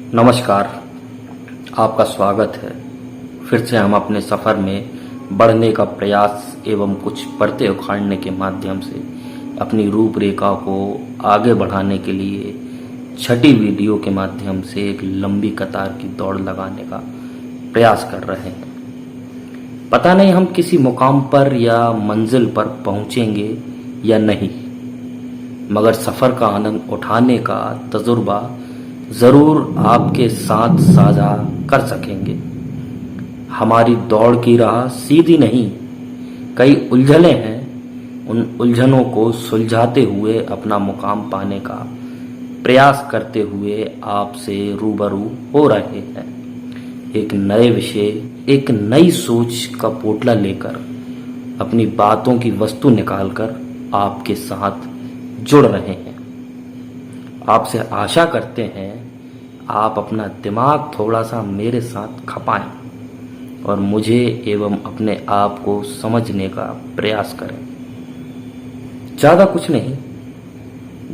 नमस्कार। आपका स्वागत है। फिर से हम अपने सफ़र में बढ़ने का प्रयास एवं कुछ परतें उखाड़ने के माध्यम से अपनी रूपरेखा को आगे बढ़ाने के लिए छठी वीडियो के माध्यम से एक लंबी कतार की दौड़ लगाने का प्रयास कर रहे हैं। पता नहीं हम किसी मुकाम पर या मंजिल पर पहुंचेंगे या नहीं, मगर सफ़र का आनंद उठाने का तजुर्बा ज़रूर आपके साथ साझा कर सकेंगे। हमारी दौड़ की राह सीधी नहीं, कई उलझनें हैं। उन उलझनों को सुलझाते हुए अपना मुकाम पाने का प्रयास करते हुए आपसे रूबरू हो रहे हैं। एक नए विषय, एक नई सोच का पोटला लेकर अपनी बातों की वस्तु निकालकर आपके साथ जुड़ रहे हैं। आपसे आशा करते हैं आप अपना दिमाग थोड़ा सा मेरे साथ खपाएं और मुझे एवं अपने आप को समझने का प्रयास करें। ज़्यादा कुछ नहीं,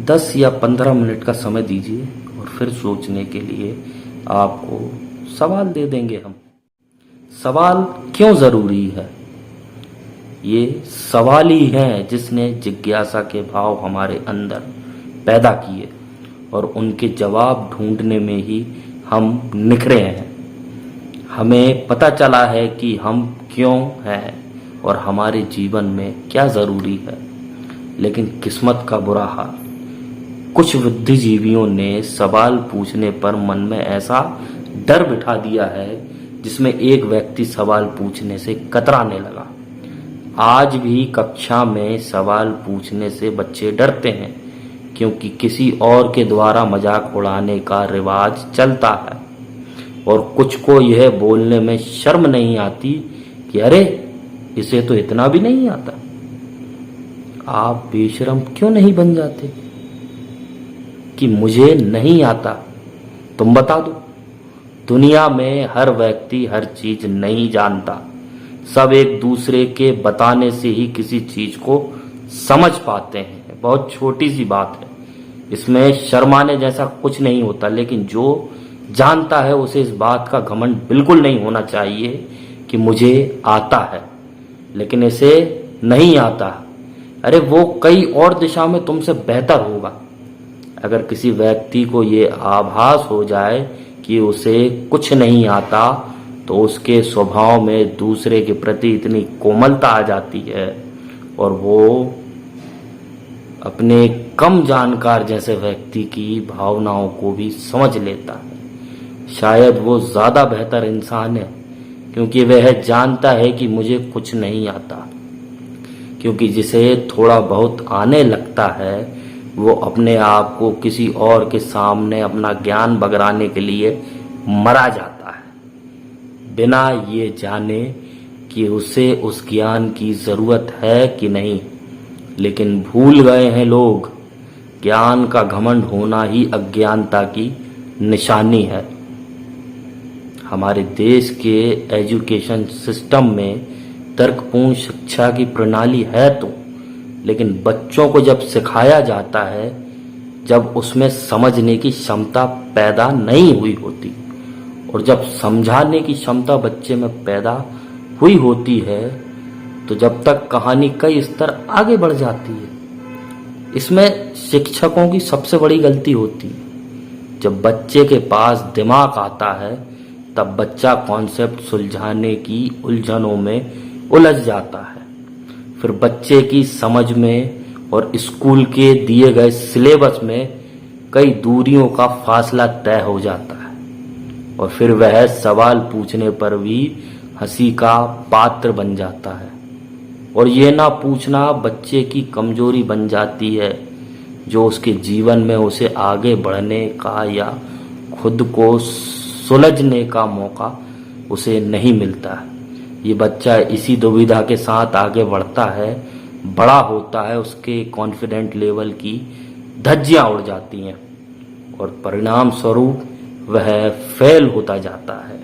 10 या 15 मिनट का समय दीजिए और फिर सोचने के लिए आपको सवाल दे देंगे हम। सवाल क्यों ज़रूरी है? ये सवाल ही है जिसने जिज्ञासा के भाव हमारे अंदर पैदा किए और उनके जवाब ढूंढने में ही हम निखरे हैं। हमें पता चला है कि हम क्यों हैं और हमारे जीवन में क्या ज़रूरी है। लेकिन किस्मत का बुरा हाल, कुछ बुद्धिजीवियों ने सवाल पूछने पर मन में ऐसा डर बिठा दिया है जिसमें एक व्यक्ति सवाल पूछने से कतराने लगा। आज भी कक्षा में सवाल पूछने से बच्चे डरते हैं क्योंकि किसी और के द्वारा मजाक उड़ाने का रिवाज चलता है और कुछ को यह बोलने में शर्म नहीं आती कि अरे इसे तो इतना भी नहीं आता। आप बेशर्म क्यों नहीं बन जाते कि मुझे नहीं आता? तुम बता दो। दुनिया में हर व्यक्ति हर चीज नहीं जानता। सब एक दूसरे के बताने से ही किसी चीज को समझ पाते हैं। बहुत छोटी सी बात है, इसमें शर्माने जैसा कुछ नहीं होता। लेकिन जो जानता है उसे इस बात का घमंड बिल्कुल नहीं होना चाहिए कि मुझे आता है लेकिन इसे नहीं आता। अरे वो कई और दिशा में तुमसे बेहतर होगा। अगर किसी व्यक्ति को ये आभास हो जाए कि उसे कुछ नहीं आता तो उसके स्वभाव में दूसरे के प्रति इतनी कोमलता आ जाती है और वो अपने कम जानकार जैसे व्यक्ति की भावनाओं को भी समझ लेता है। शायद वो ज़्यादा बेहतर इंसान है क्योंकि वह जानता है कि मुझे कुछ नहीं आता। क्योंकि जिसे थोड़ा बहुत आने लगता है वो अपने आप को किसी और के सामने अपना ज्ञान बगराने के लिए मरा जाता है बिना ये जाने कि उसे उस ज्ञान की ज़रूरत है कि नहीं। लेकिन भूल गए हैं लोग, ज्ञान का घमंड होना ही अज्ञानता की निशानी है। हमारे देश के एजुकेशन सिस्टम में तर्कपूर्ण शिक्षा की प्रणाली है तो, लेकिन बच्चों को जब सिखाया जाता है जब उसमें समझने की क्षमता पैदा नहीं हुई होती और जब समझाने की क्षमता बच्चे में पैदा हुई होती है तो जब तक कहानी कई स्तर आगे बढ़ जाती है। इसमें शिक्षकों की सबसे बड़ी गलती होती है। जब बच्चे के पास दिमाग आता है तब बच्चा कॉन्सेप्ट सुलझाने की उलझनों में उलझ जाता है। फिर बच्चे की समझ में और स्कूल के दिए गए सिलेबस में कई दूरियों का फासला तय हो जाता है और फिर वह सवाल पूछने पर भी हंसी का पात्र बन जाता है। और ये ना पूछना बच्चे की कमजोरी बन जाती है जो उसके जीवन में उसे आगे बढ़ने का या खुद को सुलझने का मौका उसे नहीं मिलता है। ये बच्चा इसी दुविधा के साथ आगे बढ़ता है, बड़ा होता है, उसके कॉन्फिडेंट लेवल की धज्जियां उड़ जाती हैं और परिणाम स्वरूप वह फेल होता जाता है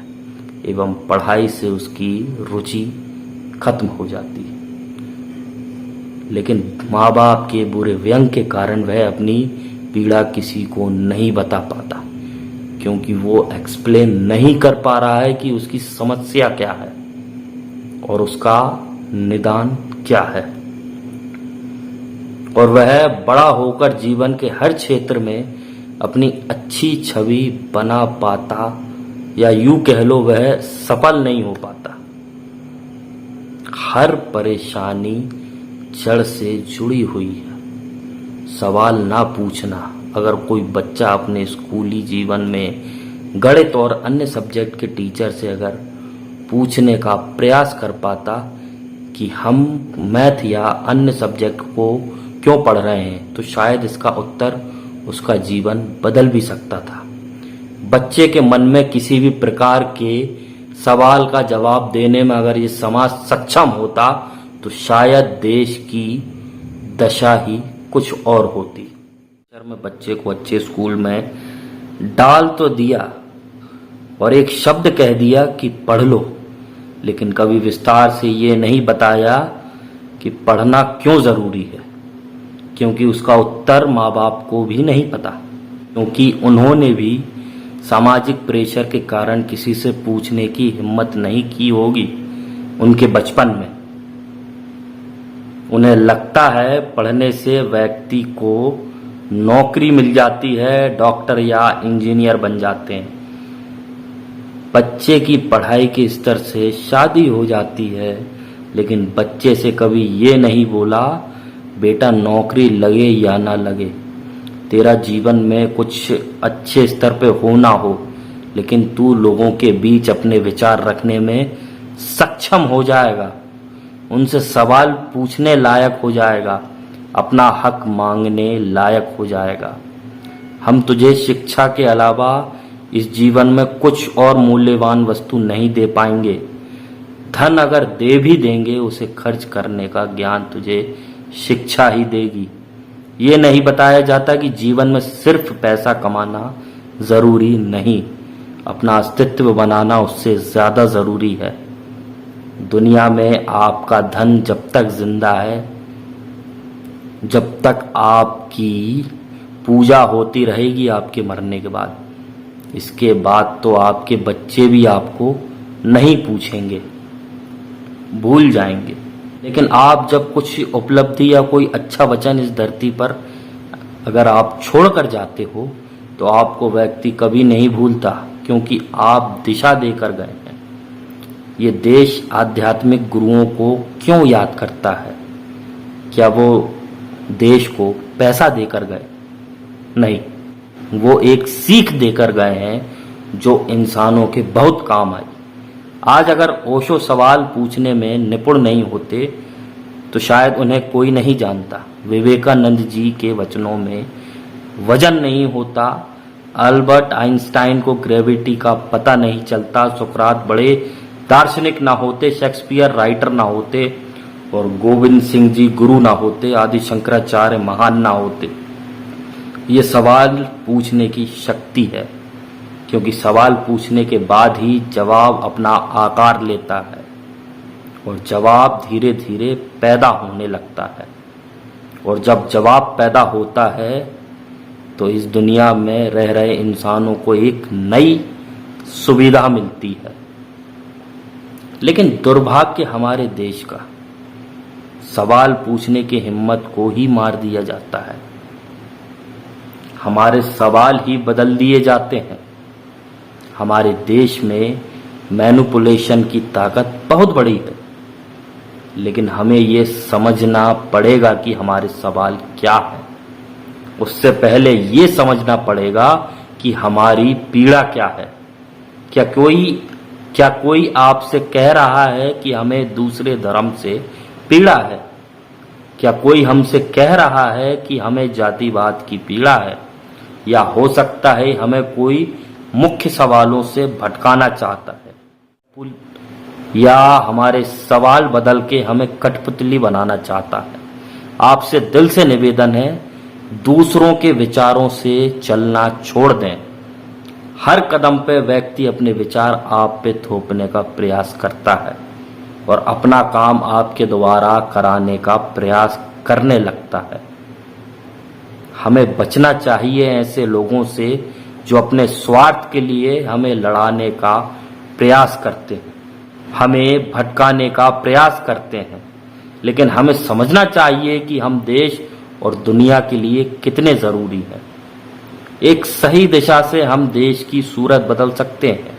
एवं पढ़ाई से उसकी रुचि खत्म हो जाती है। लेकिन माँ बाप के बुरे व्यंग के कारण वह अपनी पीड़ा किसी को नहीं बता पाता। क्योंकि वो एक्सप्लेन नहीं कर पा रहा है कि उसकी समस्या क्या है और उसका निदान क्या है। और वह बड़ा होकर जीवन के हर क्षेत्र में अपनी अच्छी छवि बना पाता, या यूं कह लो वह सफल नहीं हो पाता। हर परेशानी जड़ से जुड़ी हुई है। सवाल ना पूछना। अगर कोई बच्चा अपने स्कूली जीवन में गणित और अन्य सब्जेक्ट के टीचर से अगर पूछने का प्रयास कर पाता कि हम मैथ या अन्य सब्जेक्ट को क्यों पढ़ रहे हैं, तो शायद इसका उत्तर उसका जीवन बदल भी सकता था। बच्चे के मन में किसी भी प्रकार के सवाल का जवाब देने में अगर ये समाज सक्षम होता तो शायद देश की दशा ही कुछ और होती। में बच्चे को अच्छे स्कूल में डाल तो दिया और एक शब्द कह दिया कि पढ़ लो, लेकिन कभी विस्तार से ये नहीं बताया कि पढ़ना क्यों जरूरी है, क्योंकि उसका उत्तर माँ बाप को भी नहीं पता, क्योंकि उन्होंने भी सामाजिक प्रेशर के कारण किसी से पूछने की हिम्मत नहीं की होगी। उनके बचपन में उन्हें लगता है पढ़ने से व्यक्ति को नौकरी मिल जाती है, डॉक्टर या इंजीनियर बन जाते हैं। बच्चे की पढ़ाई के स्तर से शादी हो जाती है, लेकिन बच्चे से कभी ये नहीं बोला बेटा नौकरी लगे या ना लगे, तेरा जीवन में कुछ अच्छे स्तर पे हो ना हो, लेकिन तू लोगों के बीच अपने विचार रखने में सक्षम हो जाएगा, उनसे सवाल पूछने लायक हो जाएगा, अपना हक मांगने लायक हो जाएगा। हम तुझे शिक्षा के अलावा इस जीवन में कुछ और मूल्यवान वस्तु नहीं दे पाएंगे। धन अगर दे भी देंगे, उसे खर्च करने का ज्ञान तुझे शिक्षा ही देगी। ये नहीं बताया जाता कि जीवन में सिर्फ पैसा कमाना जरूरी नहीं, अपना अस्तित्व बनाना उससे ज्यादा जरूरी है। दुनिया में आपका धन जब तक जिंदा है, जब तक आपकी पूजा होती रहेगी आपके मरने के बाद, इसके बाद तो आपके बच्चे भी आपको नहीं पूछेंगे, भूल जाएंगे। लेकिन आप जब कुछ उपलब्धि या कोई अच्छा वचन इस धरती पर अगर आप छोड़कर जाते हो, तो आपको व्यक्ति कभी नहीं भूलता, क्योंकि आप दिशा देकर गए हैं। ये देश आध्यात्मिक गुरुओं को क्यों याद करता है? क्या वो देश को पैसा देकर गए? नहीं, वो एक सीख देकर गए हैं जो इंसानों के बहुत काम आई। आज अगर ओशो सवाल पूछने में निपुण नहीं होते तो शायद उन्हें कोई नहीं जानता। विवेकानंद जी के वचनों में वजन नहीं होता, अल्बर्ट आइंस्टाइन को ग्रेविटी का पता नहीं चलता, सुकरात बड़े दार्शनिक ना होते, शेक्सपियर राइटर ना होते, और गोविंद सिंह जी गुरु ना होते, आदि शंकराचार्य महान ना होते। ये सवाल पूछने की शक्ति है, क्योंकि सवाल पूछने के बाद ही जवाब अपना आकार लेता है और जवाब धीरे धीरे पैदा होने लगता है। और जब जवाब पैदा होता है तो इस दुनिया में रह रहे इंसानों को एक नई सुविधा मिलती है। लेकिन दुर्भाग्य हमारे देश का, सवाल पूछने की हिम्मत को ही मार दिया जाता है। हमारे सवाल ही बदल दिए जाते हैं। हमारे देश में मैनिपुलेशन की ताकत बहुत बड़ी है, लेकिन हमें ये समझना पड़ेगा कि हमारे सवाल क्या है। उससे पहले ये समझना पड़ेगा कि हमारी पीड़ा क्या है। क्या कोई आपसे कह रहा है कि हमें दूसरे धर्म से पीड़ा है? क्या कोई हमसे कह रहा है कि हमें जातिवाद की पीड़ा है? या हो सकता है हमें कोई मुख्य सवालों से भटकाना चाहता है, या हमारे सवाल बदल के हमें कठपुतली बनाना चाहता है। आपसे दिल से निवेदन है, दूसरों के विचारों से चलना छोड़ दें। हर कदम पे व्यक्ति अपने विचार आप पे थोपने का प्रयास करता है और अपना काम आपके द्वारा कराने का प्रयास करने लगता है। हमें बचना चाहिए ऐसे लोगों से जो अपने स्वार्थ के लिए हमें लड़ाने का प्रयास करते हैं, हमें भटकाने का प्रयास करते हैं। लेकिन हमें समझना चाहिए कि हम देश और दुनिया के लिए कितने जरूरी हैं। एक सही दिशा से हम देश की सूरत बदल सकते हैं।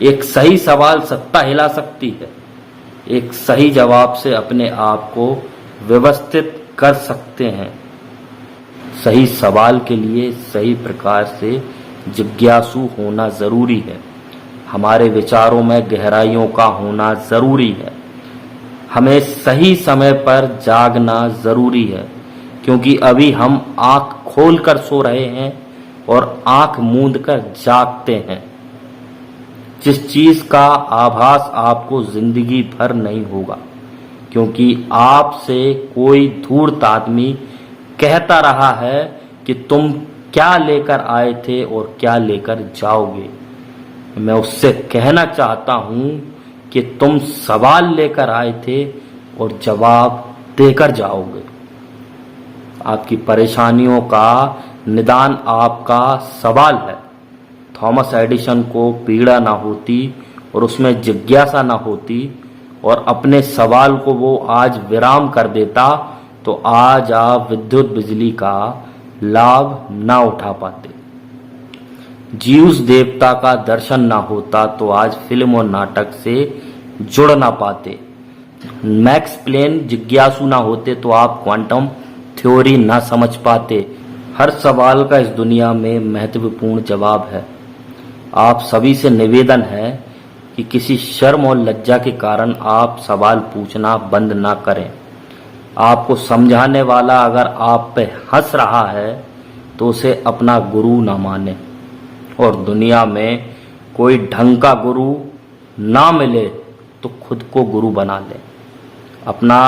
एक सही सवाल सत्ता हिला सकती है। एक सही जवाब से अपने आप को व्यवस्थित कर सकते हैं। सही सवाल के लिए सही प्रकार से जिज्ञासु होना जरूरी है। हमारे विचारों में गहराइयों का होना जरूरी है। हमें सही समय पर जागना जरूरी है, क्योंकि अभी हम आंख खोलकर सो रहे हैं और आंख मूंद कर जागते हैं। जिस चीज का आभास आपको जिंदगी भर नहीं होगा, क्योंकि आपसे कोई धूर्त आदमी कहता रहा है कि तुम क्या लेकर आए थे और क्या लेकर जाओगे। मैं उससे कहना चाहता हूं कि तुम सवाल लेकर आए थे और जवाब देकर जाओगे। आपकी परेशानियों का निदान आपका सवाल है। थॉमस एडिसन को पीड़ा ना होती और उसमें जिज्ञासा ना होती और अपने सवाल को वो आज विराम कर देता, तो आज आप विद्युत बिजली का लाभ ना उठा पाते। जीउस देवता का दर्शन ना होता तो आज फिल्म और नाटक से जुड़ ना पाते। मैक्स प्लेन जिज्ञासु ना होते तो आप क्वांटम थ्योरी ना समझ पाते। हर सवाल का इस दुनिया में महत्वपूर्ण जवाब है। आप सभी से निवेदन है कि किसी शर्म और लज्जा के कारण आप सवाल पूछना बंद ना करें। आपको समझाने वाला अगर आप पे हंस रहा है तो उसे अपना गुरु ना माने, और दुनिया में कोई ढंग का गुरु ना मिले तो खुद को गुरु बना ले। अपना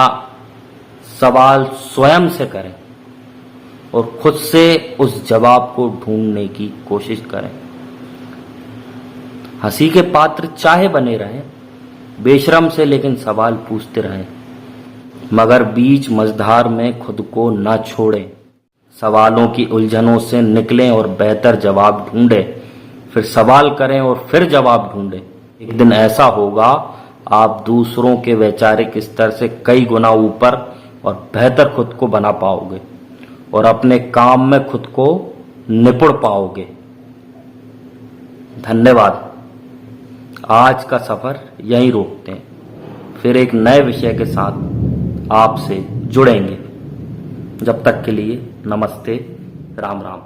सवाल स्वयं से करें और खुद से उस जवाब को ढूंढने की कोशिश करें। हंसी के पात्र चाहे बने रहें, बेशरम से लेकिन सवाल पूछते रहें, मगर बीच मझधार में खुद को न छोड़ें। सवालों की उलझनों से निकलें और बेहतर जवाब ढूंढें, फिर सवाल करें और फिर जवाब ढूंढें। एक दिन ऐसा होगा आप दूसरों के वैचारिक स्तर से कई गुना ऊपर और बेहतर खुद को बना पाओगे और अपने काम में खुद को निपुण पाओगे। धन्यवाद। आज का सफर यहीं रोकते हैं, फिर एक नए विषय के साथ आपसे जुड़ेंगे। जब तक के लिए नमस्ते, राम राम।